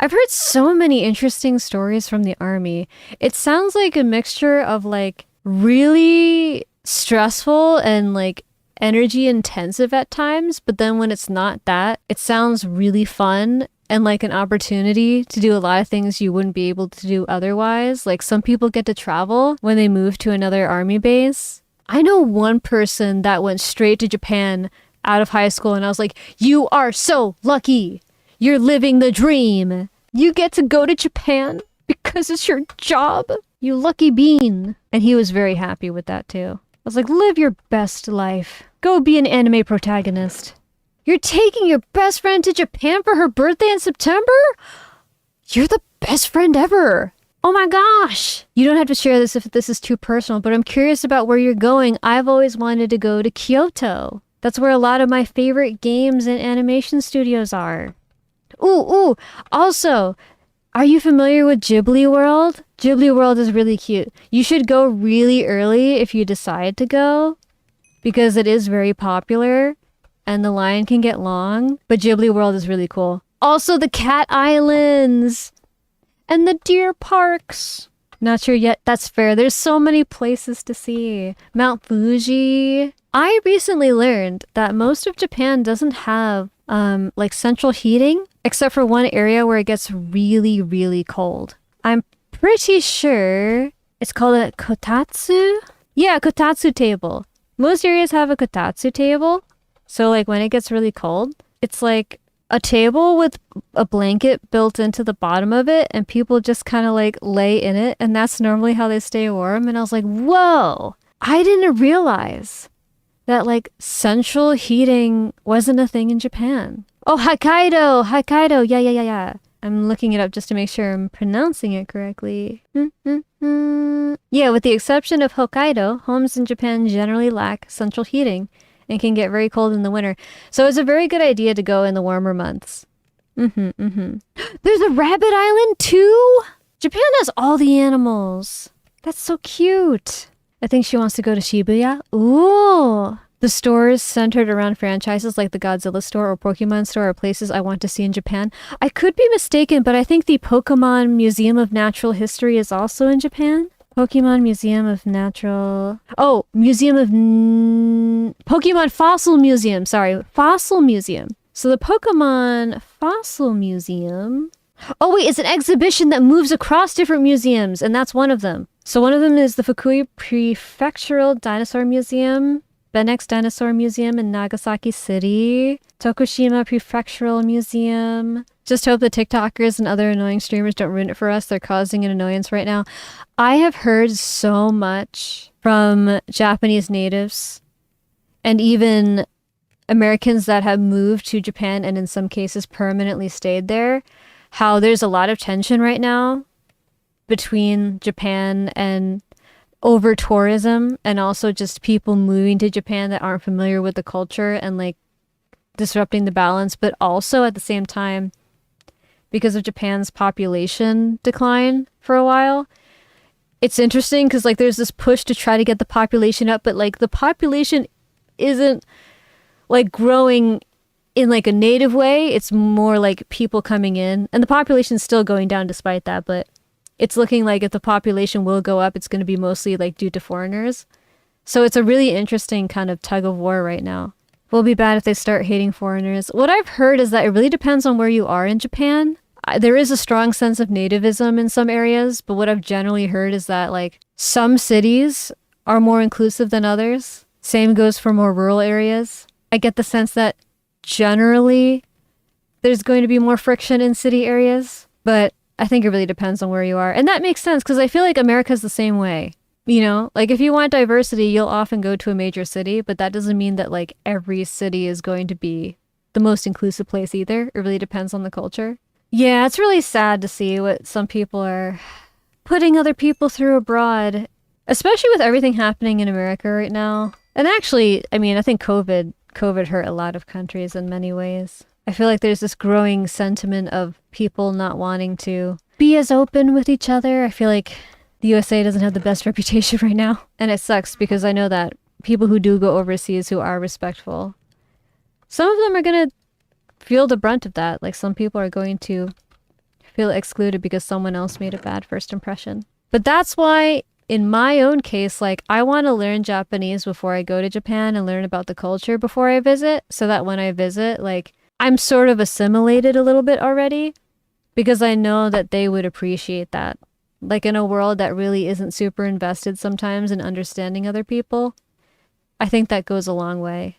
I've heard so many interesting stories from the army. It sounds like a mixture of like really stressful and like energy intensive at times, but then when it's not that, it sounds really fun and like an opportunity to do a lot of things you wouldn't be able to do otherwise. Like some people get to travel when they move to another army base. I know one person that went straight to Japan out of high school, and I was like, you are so lucky. You're living the dream. You get to go to Japan because it's your job. You lucky bean. And he was very happy with that too. I was like, live your best life. Go be an anime protagonist. You're taking your best friend to Japan for her birthday in September? You're the best friend ever. Oh my gosh. You don't have to share this if this is too personal, but I'm curious about where you're going. I've always wanted to go to Kyoto. That's where a lot of my favorite games and animation studios are. Ooh. Also, are you familiar with Ghibli World? Ghibli World is really cute. You should go really early if you decide to go, because it is very popular and the line can get long, but Ghibli World is really cool. Also, the Cat Islands and the deer parks. Not sure yet. That's fair. There's so many places to see. Mount Fuji. I recently learned that most of Japan doesn't have like central heating, except for one area where it gets really, really cold. I'm pretty sure it's called a kotatsu. Yeah, kotatsu table. Most areas have a kotatsu table. So like when it gets really cold, it's like a table with a blanket built into the bottom of it, and people just kind of like lay in it, and that's normally how they stay warm. And I was like, whoa, I didn't realize that like central heating wasn't a thing in Japan. Oh, Hokkaido. Yeah. I'm looking it up just to make sure I'm pronouncing it correctly. Yeah, with the exception of Hokkaido, homes in Japan generally lack central heating and can get very cold in the winter. So it's a very good idea to go in the warmer months. There's a rabbit island too? Japan has all the animals. That's so cute. I think she wants to go to Shibuya. Ooh. The stores centered around franchises like the Godzilla store or Pokemon store are places I want to see in Japan. I could be mistaken, but I think the Pokemon Museum of Natural History is also in Japan. Pokemon Museum of Natural... Oh, Pokemon Fossil Museum. Sorry, Fossil Museum. So the Pokemon Fossil Museum... Oh wait, it's an exhibition that moves across different museums, and that's one of them. So one of them is the Fukui Prefectural Dinosaur Museum, Benex Dinosaur Museum in Nagasaki City, Tokushima Prefectural Museum. Just hope the TikTokers and other annoying streamers don't ruin it for us. They're causing an annoyance right now. I have heard so much from Japanese natives and even Americans that have moved to Japan and in some cases permanently stayed there, how there's a lot of tension right now between Japan and over tourism, and also just people moving to Japan that aren't familiar with the culture and like disrupting the balance, but also at the same time, because of Japan's population decline for a while, it's interesting because like there's this push to try to get the population up, but like the population isn't like growing in like a native way. It's more like people coming in, and the population's still going down despite that, but it's looking like if the population will go up, it's going to be mostly like due to foreigners. So it's a really interesting kind of tug of war right now. It will be bad if they start hating foreigners. What I've heard is that it really depends on where you are in Japan. There is a strong sense of nativism in some areas, but what I've generally heard is that like some cities are more inclusive than others. Same goes for more rural areas. I get the sense that generally there's going to be more friction in city areas, but I think it really depends on where you are. And that makes sense because I feel like America's the same way. You know, like if you want diversity, you'll often go to a major city, but that doesn't mean that like every city is going to be the most inclusive place either. It really depends on the culture. Yeah, it's really sad to see what some people are putting other people through abroad, especially with everything happening in America right now. And actually, I mean, I think COVID hurt a lot of countries in many ways. I feel like there's this growing sentiment of people not wanting to be as open with each other. I feel like the USA doesn't have the best reputation right now. And it sucks because I know that people who do go overseas who are respectful, some of them are going to feel the brunt of that. Like some people are going to feel excluded because someone else made a bad first impression. But that's why in my own case, like I want to learn Japanese before I go to Japan and learn about the culture before I visit, so that when I visit, like I'm sort of assimilated a little bit already, because I know that they would appreciate that. Like in a world that really isn't super invested sometimes in understanding other people, I think that goes a long way.